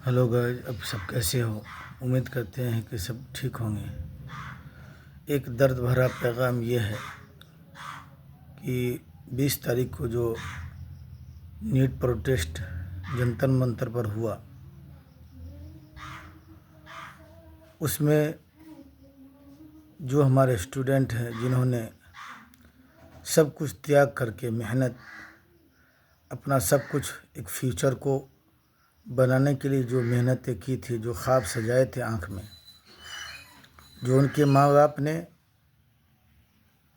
Hello guys, अब सब कैसे हो। उम्मीद करते हैं कि सब ठीक होंगे। एक दर्द भरा पैगाम ये है कि 20 तारीख को जो नीट प्रोटेस्ट जंतर मंतर पर हुआ, उसमें जो हमारे स्टूडेंट हैं जिन्होंने सब कुछ त्याग करके मेहनत, अपना सब कुछ एक फ्यूचर को बनाने के लिए जो मेहनतें की थी, जो ख्वाब सजाए थे आँख में, जो उनके माँ बाप ने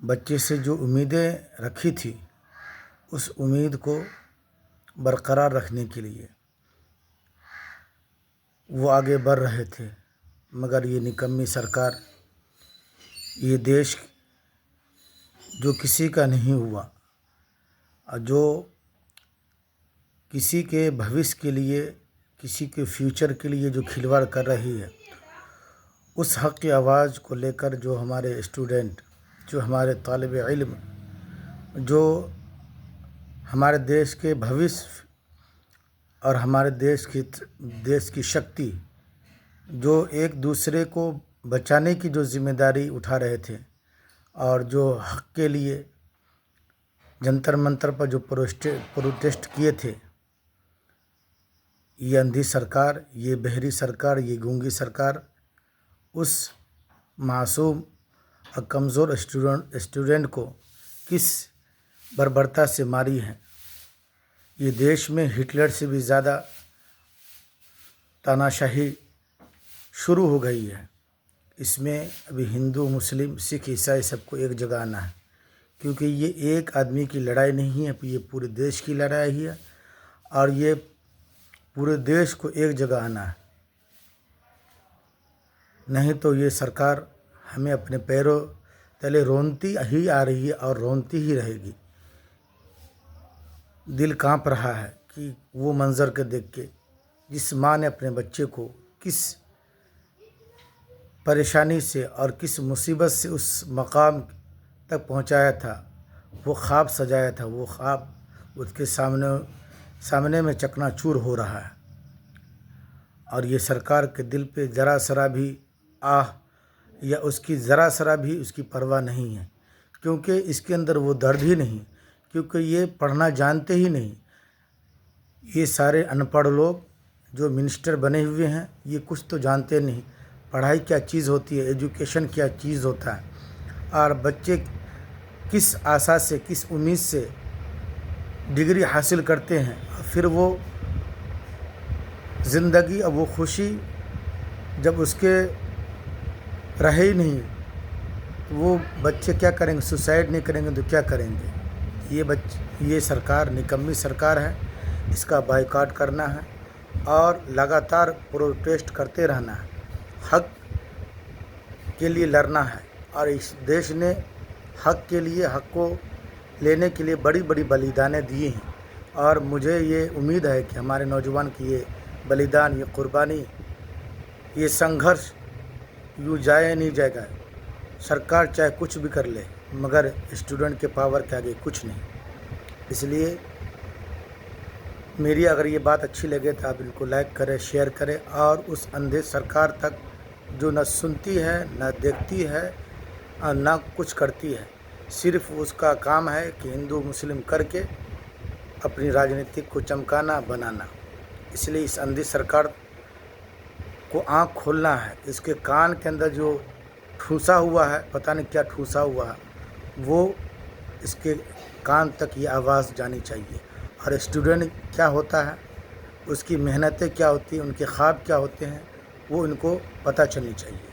बच्चे से जो उम्मीदें रखी थी, उस उम्मीद को बरकरार रखने के लिए वो आगे बढ़ रहे थे। मगर ये निकम्मी सरकार, ये देश जो किसी का नहीं हुआ और जो किसी के भविष्य के लिए, किसी के फ्यूचर के लिए जो खिलवाड़ कर रही है, उस हक़ की आवाज़ को लेकर जो हमारे स्टूडेंट, जो हमारे तालिब इल्म, जो हमारे देश के भविष्य और हमारे देश की शक्ति, जो एक दूसरे को बचाने की जो ज़िम्मेदारी उठा रहे थे और जो हक़ के लिए जंतर मंतर पर जो प्रोटेस्ट किए थे, ये अंधी सरकार, ये बहरी सरकार, ये गूंगी सरकार उस मासूम और कमज़ोर स्टूडेंट को किस बर्बरता से मारी है। ये देश में हिटलर से भी ज़्यादा तानाशाही शुरू हो गई है। इसमें अभी हिंदू, मुस्लिम, सिख, ईसाई सबको एक जगह आना है, क्योंकि ये एक आदमी की लड़ाई नहीं है, ये पूरे देश की लड़ाई है और ये पूरे देश को एक जगह आना है। नहीं तो ये सरकार हमें अपने पैरों तले रोनती ही आ रही है और रोनती ही रहेगी। दिल कांप रहा है कि वो मंज़र के देख के, जिस माँ ने अपने बच्चे को किस परेशानी से और किस मुसीबत से उस मकाम तक पहुंचाया था, वो ख्वाब सजाया था, वो ख्वाब उसके सामने में चकनाचूर हो रहा है। और ये सरकार के दिल पे ज़रा सरा भी आह या उसकी ज़रा सरा भी उसकी परवाह नहीं है, क्योंकि इसके अंदर वो दर्द ही नहीं, क्योंकि ये पढ़ना जानते ही नहीं। ये सारे अनपढ़ लोग जो मिनिस्टर बने हुए हैं, ये कुछ तो जानते नहीं, पढ़ाई क्या चीज़ होती है, एजुकेशन क्या चीज़ होता है, और बच्चे किस आशा से, किस उम्मीद से डिग्री हासिल करते हैं, फिर वो ज़िंदगी और वो खुशी जब उसके रहे ही नहीं, तो वो बच्चे क्या करेंगे? सुसाइड नहीं करेंगे तो क्या करेंगे? ये सरकार निकम्मी सरकार है। इसका बायकॉट करना है और लगातार प्रोटेस्ट करते रहना है, हक़ के लिए लड़ना है। और इस देश ने हक़ के लिए, हक़ को लेने के लिए बड़ी बड़ी बलिदानें दी हैं और मुझे ये उम्मीद है कि हमारे नौजवान की ये बलिदान, ये कुर्बानी, ये संघर्ष यूँ जाए नहीं जाएगा। सरकार चाहे कुछ भी कर ले, मगर स्टूडेंट के पावर के आगे कुछ नहीं। इसलिए मेरी अगर ये बात अच्छी लगे तो आप इनको लाइक करें, शेयर करें और उस अंधे सरकार तक जो न सुनती है, न देखती है और न कुछ करती है, सिर्फ उसका काम है कि हिंदू मुस्लिम करके अपनी राजनीतिक को चमकाना, बनाना। इसलिए इस अंधी सरकार को आँख खोलना है। इसके कान के अंदर जो ठूसा हुआ है, पता नहीं क्या ठूसा हुआ है, वो इसके कान तक ये आवाज़ जानी चाहिए। और स्टूडेंट क्या होता है, उसकी मेहनतें क्या होती हैं, उनके ख्वाब क्या होते हैं, वो इनको पता चलनी चाहिए।